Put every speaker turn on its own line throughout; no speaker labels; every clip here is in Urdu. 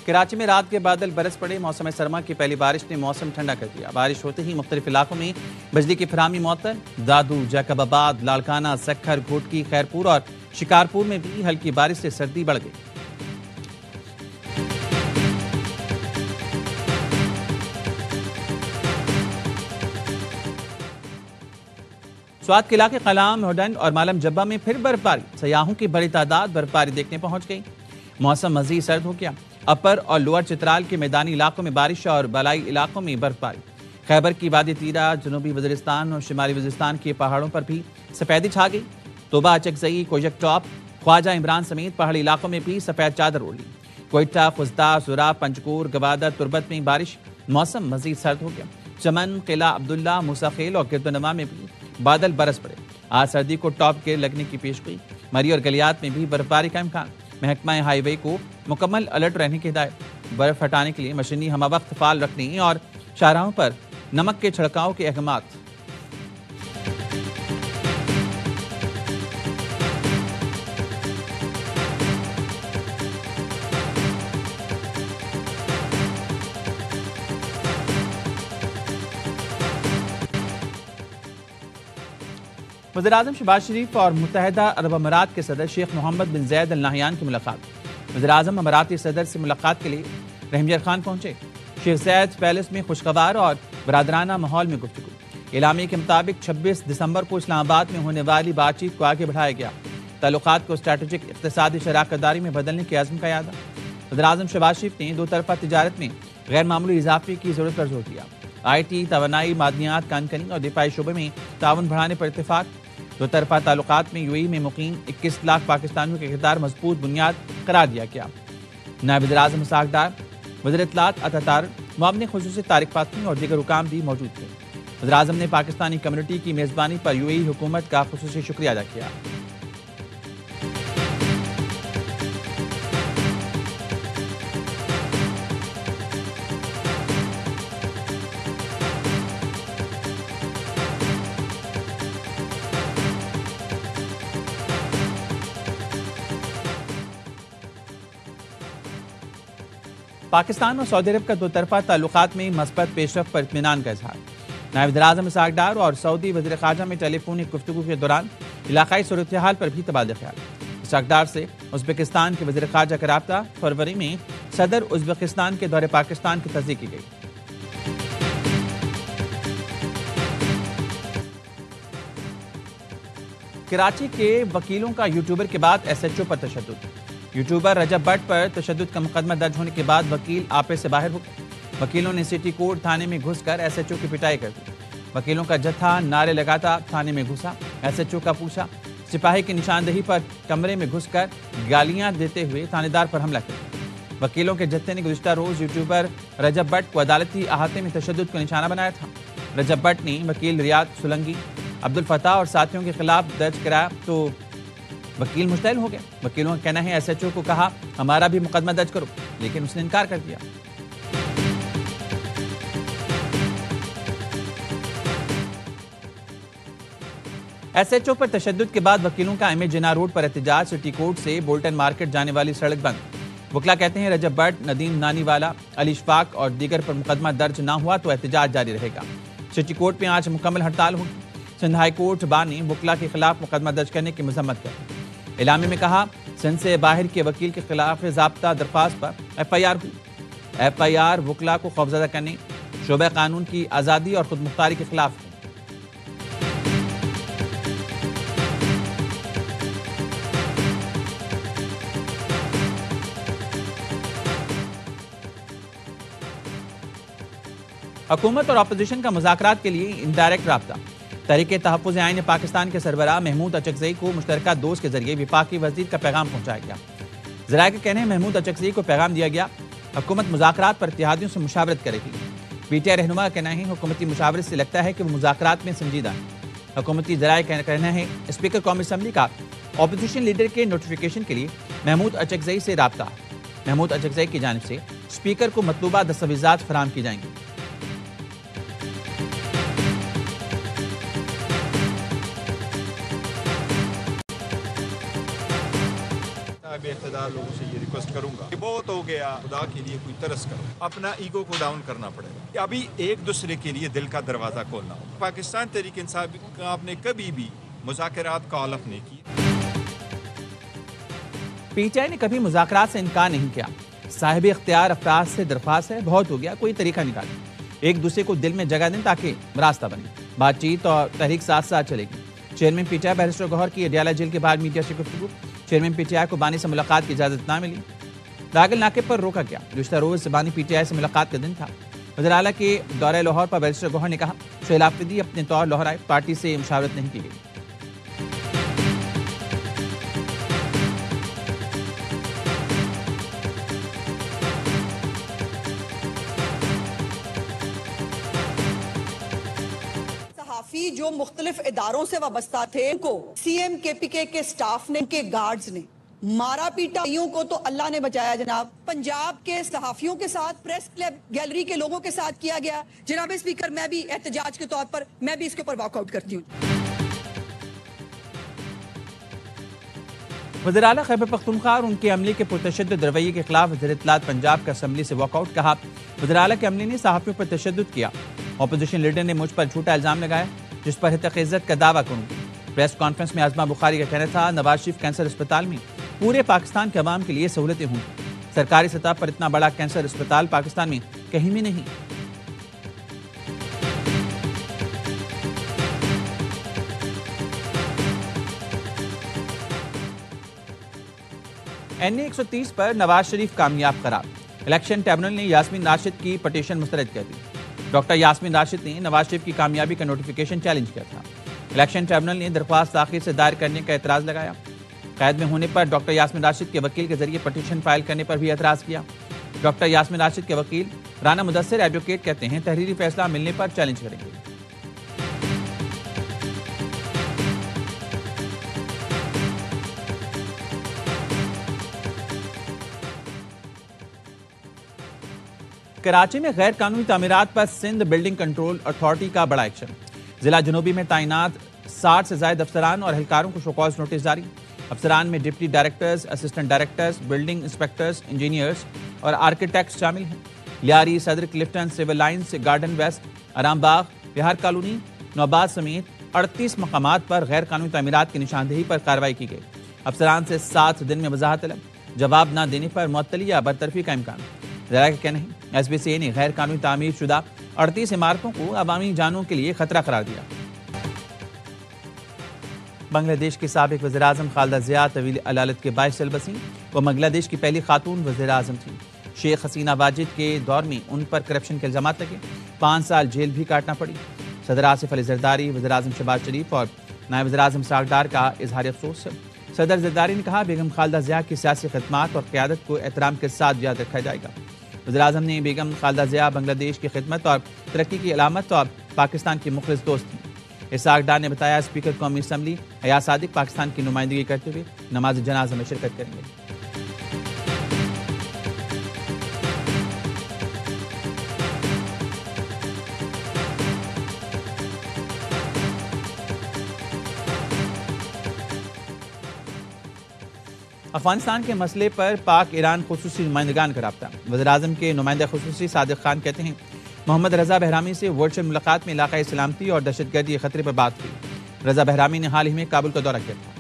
کراچی میں رات کے بادل برس پڑے، موسم سرما کی پہلی بارش نے موسم ٹھنڈا کر دیا۔ بارش ہوتے ہی مختلف علاقوں میں بجلی کی فراہمی معطل، دادو، جیکب آباد، لاڑکانہ، سکھر، گھوٹکی، خیرپور اور شکارپور میں بھی ہلکی بارش سے سردی بڑھ گئی۔ سوات کے علاقے قلام، ہوڈن اور مالم جبہ میں پھر برفباری، سیاحوں کی بڑی تعداد برفباری دیکھنے پہنچ گئی۔ موسم مزید سرد ہو گیا، اپر اور لوئر چترال کے میدانی علاقوں میں بارش اور بالائی علاقوں میں برفباری۔ خیبر کی وادی تیرہ، جنوبی وزیرستان اور شمالی وزیرستان کے پہاڑوں پر بھی سفیدی چھا گئی۔ توبہ، اچکزئی، کوجک ٹاپ، خواجہ عمران سمیت پہاڑی علاقوں میں بھی سفید چادر اوڑھ لی۔ کوئٹہ، خزدہ، زرا، پنجکور، گوادر، تربت میں بارش، موسم مزید سرد ہو گیا۔ چمن، قلعہ عبداللہ، موسیٰ خیل اور گردنما میں بھی بادل برس پڑے۔ آج سردی کو ٹاپ گیئر لگنے کی پیشگوئی، مری اور گلیات میں بھی برفباری کا امکان۔ محکمہ ہائی وے کو مکمل الرٹ رہنے کی ہدایت۔ برف ہٹانے کے لیے مشینی ہمہ وقت فعال رکھنے اور شاہراہوں پر نمک کے چھڑکاؤ کے احکامات۔ وزیراعظم شہباز شریف اور متحدہ عرب امارات کے صدر شیخ محمد بن زید ال نہیان کی ملاقات۔ وزیراعظم اماراتی صدر سے ملاقات کے لیے رحمدیار خان پہنچے۔ شیخ زید پیلس میں خوشگوار اور برادرانہ ماحول میں گفتگو۔ اعلامیے کے مطابق 26 دسمبر کو اسلام آباد میں ہونے والی بات چیت کو آگے بڑھایا گیا۔ تعلقات کو اسٹریٹجک اقتصادی شراکت داری میں بدلنے کے عزم کا اعادہ۔ وزیراعظم شہباز شریف نے دو طرفہ تجارت میں غیر معمولی اضافے کی ضرورت پر زور دیا۔ آئی ٹی، توانائی، معدنیات، کانکنی اور دفاعی شعبے میں تعاون بڑھانے پر اتفاق۔ دو طرفہ تعلقات میں UAE میں مقیم 21 لاکھ پاکستانیوں کے کردار مضبوط بنیاد قرار دیا گیا۔ نائب وزیراعظم اسحاق ڈار، وزیر اطلاعات عطا طارق، معاون خصوصی طارق فاطمی اور دیگر حکام بھی موجود تھے۔ وزیراعظم نے پاکستانی کمیونٹی کی میزبانی پر UAE حکومت کا خصوصی شکریہ ادا کیا۔ پاکستان اور سعودی عرب کا دو طرفہ تعلقات میں مثبت پیش رفت پر اطمینان کا اظہار۔ نائب وزیراعظم اسحاق ڈار اور سعودی وزیر خارجہ میں ٹیلی فونک گفتگو کے دوران علاقائی صورتحال پر بھی تبادلہ خیال۔ اسحاق ڈار سے ازبکستان کے وزیر خارجہ کا رابطہ، فروری میں صدر ازبکستان کے دورے پاکستان کی تصدیق کی گئی۔ کراچی کے وکیلوں کا یوٹیوبر کے بعد SHO پر تشدد۔ یوٹیوبر رجب بٹ پر تشدد کا مقدمہ درج ہونے کے بعد وکیل آپے سے باہر ہو گئے۔ وکیلوں نے سٹی کوٹ تھانے میں گھس کر SHO کی پٹائی کر دی۔ وکیلوں کا جتھا نعرے لگاتا تھانے میں گھسا۔ SHO کا پوچھا سپاہی کی نشاندہی پر کمرے میں گھس کر گالیاں دیتے ہوئے تھانے دار پر حملہ کیا۔ وکیلوں کے جتھے نے گزشتہ روز یوٹیوبر رجب بٹ کو عدالتی احاطے میں تشدد کا نشانہ بنایا تھا۔ رجب بٹ نے وکیل ریاض سولنگی، عبدالفتاح اور ساتھیوں کے خلاف درج کرایا تو وکیل مشتعل ہو گیا۔ وکیلوں کا کہنا ہے SHO کو کہا ہمارا بھی مقدمہ درج کرو، لیکن اس نے انکار کر دیا۔ SHO پر تشدد کے بعد وکیلوں کا MA جناح روڈ پر احتجاج، سٹی کوٹ سے بولٹن مارکیٹ جانے والی سڑک بند۔ وکلا کہتے ہیں رجب بٹ، ندیم نانی والا، علی اشفاق اور دیگر پر مقدمہ درج نہ ہوا تو احتجاج جاری رہے گا۔ سٹی کوٹ میں آج مکمل ہڑتال ہوگی۔ سندھ ہائی کورٹ بار نے وکلا کے خلاف مقدمہ درج کرنے کی مذمت کی۔ اعلامیے میں کہا سندھ سے باہر کے وکیل کے خلاف ضابطہ درخواست پر FIR ہوئی۔ FIR وکلا کو خوفزدہ کرنے، شعبہ قانون کی آزادی اور خود مختاری کے خلاف ہے۔ حکومت اور اپوزیشن کا مذاکرات کے لیے انڈائریکٹ رابطہ۔ تحریک تحفظ آئین پاکستان کے سربراہ محمود اچکزئی کو مشترکہ دوست کے ذریعے وفاقی وزیر کا پیغام پہنچایا گیا۔ ذرائع کے کہنے محمود اچکزئی کو پیغام دیا گیا حکومت مذاکرات پر اتحادیوں سے مشاورت کرے گی۔ PTI رہنما کا کہنا ہے حکومتی مشاورت سے لگتا ہے کہ وہ مذاکرات میں سنجیدہ ہے۔ حکومتی ذرائع کا کہنا ہے اسپیکر قومی اسمبلی کا اپوزیشن لیڈر کے نوٹیفیکیشن کے لیے محمود اچکزئی سے رابطہ ہے۔ محمود اچکزئی کی جانب سے اسپیکر کو مطلوبہ دستاویزات فراہم کی جائیں گی۔
اقتدار لوگوں سے یہ ریکویسٹ کروں گا کہ بہت ہو گیا، خدا کے لیے کوئی ترس کرو، اپنا ایگو کو ڈاؤن کرنا پڑے گا کہ ابھی ایک دوسرے کے لیے دل کا دروازہ کھولنا ہو۔ پاکستان تحریک انصاف نے کبھی بھی مذاکرات کا حلف نہیں کی۔
پی ٹی آئی نے کبھی مذاکرات سے انکار نہیں کیا۔ صاحب اختیار افراد سے درخواست ہے، بہت ہو گیا، کوئی طریقہ نکالیں، ایک دوسرے کو دل میں جگہ دیں تاکہ راستہ بنے، بات چیت اور تحریک ساتھ ساتھ چلے گی۔ Chairman P T I barrister Gohar کی اڈیالہ جیل کے بعد میڈیا سے گفتگو۔ چیئرمین پی ٹی آئی کو بانی سے ملاقات کی اجازت نہ ملی، راگل ناکے پر روکا گیا۔ گزشتہ روز بانی پی ٹی آئی سے ملاقات کا دن تھا۔ وزیر اعلیٰ کے دورہ لاہور پر بیرسٹر گوہر نے کہا سہیل آفریدی اپنے طور لاہور آئے، پارٹی سے مشاورت نہیں کی گئی۔
جو مختلف اداروں سے وابستہ تھے ان کو سی ایم کے پی کے سٹاف نے، کے گارڈز نے مارا پیٹا، کو تو اللہ نے بچایا جناب۔ پنجاب کے صحافیوں کے ساتھ، پریس کلب گیلری کے لوگوں کے ساتھ کیا گیا۔ جناب اسپیکر، میں بھی احتجاج کے طور پر میں بھی اس کے اوپر واک آؤٹ کرتی ہوں۔
وزیر اعلیٰ خیبر پختونخوا اور ان کے عملے کے پرتشدد رویے کے خلاف وزیر اطلاعات پنجاب کا اسمبلی سے واک آؤٹ، کہا وزیر اعلیٰ کے عملے نے صحافیوں پر تشدد کیا۔ اپوزیشن لیڈر نے مجھ پر جھوٹا الزام لگایا جس پر حقیقت عزت کا دعویٰ کروں گی۔ پریس کانفرنس میں عظمہ بخاری کا کہنا تھا نواز شریف کینسر اسپتال میں پورے پاکستان کے عوام کے لیے سہولتیں ہوں، سرکاری سطح پر اتنا بڑا کینسر اسپتال پاکستان میں کہیں بھی نہیں۔ این اے 130 پر نواز شریف کامیاب قرار، الیکشن ٹریبونل نے یاسمین راشد کی پٹیشن مسترد کر دی۔ ڈاکٹر یاسمین راشد نے نواز شریف کی کامیابی کا نوٹیفیکیشن چیلنج کیا تھا۔ الیکشن ٹریبونل نے درخواست تاخیر سے دائر کرنے کا اعتراض لگایا۔ قید میں ہونے پر ڈاکٹر یاسمین راشد کے وکیل کے ذریعے پٹیشن فائل کرنے پر بھی اعتراض کیا۔ ڈاکٹر یاسمین راشد کے وکیل رانا مدثر ایڈوکیٹ کہتے ہیں تحریری فیصلہ ملنے پر چیلنج کریں گے۔ کراچی میں غیر قانونی تعمیرات پر سندھ بلڈنگ کنٹرول اتھارٹی کا بڑا ایکشن، ضلع جنوبی میں تعینات 60 سے زائد افسران اور اہلکاروں کو شوکاز نوٹس جاری۔ افسران میں deputy directors, assistant directors, building inspectors, engineers اور آرکیٹیکٹس شامل ہیں۔ Lyari, Saddar Clifton, Civil Lines, Garden West, Aram Bagh, بہار کالونی، نوآباد سمیت 38 مقامات پر غیر قانونی تعمیرات کی نشاندہی پر کارروائی کی گئی۔ افسران سے 7 دن میں وضاحت طلب، جواب نہ دینے پر معطلی یا برطرفی کا امکان۔ ذرائع کا کہنا ہے ایس بی سی اے نے غیر قانونی تعمیر شدہ 38 عمارتوں کو عوامی جانوں کے لیے خطرہ قرار دیا۔ بنگلہ دیش کے سابق وزیر اعظم خالدہ ضیاء طویل علالت کے 22 سال بسیں، وہ بنگلہ دیش کی پہلی خاتون وزیر اعظم تھیں۔ شیخ حسینہ واجد کے دور میں ان پر کرپشن کے الزامات لگے، 5 سال جیل بھی کاٹنا پڑی۔ صدر آصف علی زرداری، وزیر اعظم شہباز شریف اور نائب وزیر اعظم اسحاق ڈار کا اظہار افسوس ہے۔ صدر زرداری نے کہا بیگم خالدہ ضیاء کی سیاسی خدمات اور قیادت کو احترام کے ساتھ یاد رکھا جائے گا۔ وزیر اعظم نے بیگم خالدہ ضیاء بنگلہ دیش کی خدمت اور ترقی کی علامت اور پاکستان کی مخلص دوست تھیں۔ اسحاق ڈار نے بتایا اسپیکر قومی اسمبلی حیا صادق پاکستان کی نمائندگی کرتے ہوئے نماز جنازہ میں شرکت کریں گے۔ افغانستان کے مسئلے پر پاک ایران خصوصی نمائندگان کا رابطہ، وزیر اعظم کے نمائندہ خصوصی صادق خان کہتے ہیں محمد رضا بہرامی سے ورچوئل ملاقات میں علاقائی سلامتی اور دہشت گردی کے خطرے پر بات ہوئی۔ رضا بہرامی نے حال ہی میں کابل کا دورہ کیا تھا۔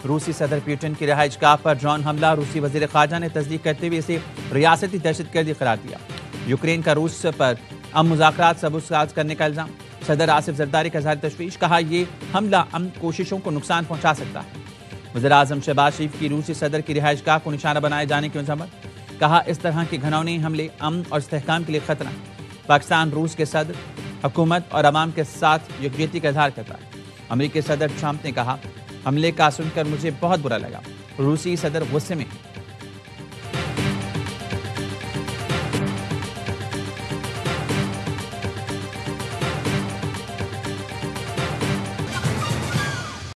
روسی صدر پیوٹن کی رہائش گاہ پر ڈرون حملہ، روسی وزیر خارجہ نے تصدیق کرتے ہوئے اسے ریاستی دہشت گردی قرار دیا۔ یوکرین کا روس پر مذاکرات سبز کرنے کا الزام، صدر آصف زرداری کا اظہار تشویش، کہا یہ حملہ امن کوششوں کو نقصان پہنچا سکتا ہے۔ وزیر اعظم شہباز شریف کی روسی صدر کی رہائش گاہ کو نشانہ بنائے جانے کی مذمت، کہا اس طرح کے گھناؤنے حملے امن اور استحکام کے لیے خطرہ۔ پاکستان روس کے صدر حکومت اور عوام کے ساتھ یکجہتی کا اظہار کرتا ہے۔ امریکی صدر ٹرمپ نے کہا حملے کا سن کر مجھے بہت برا لگا، روسی صدر غصے میں ہیں۔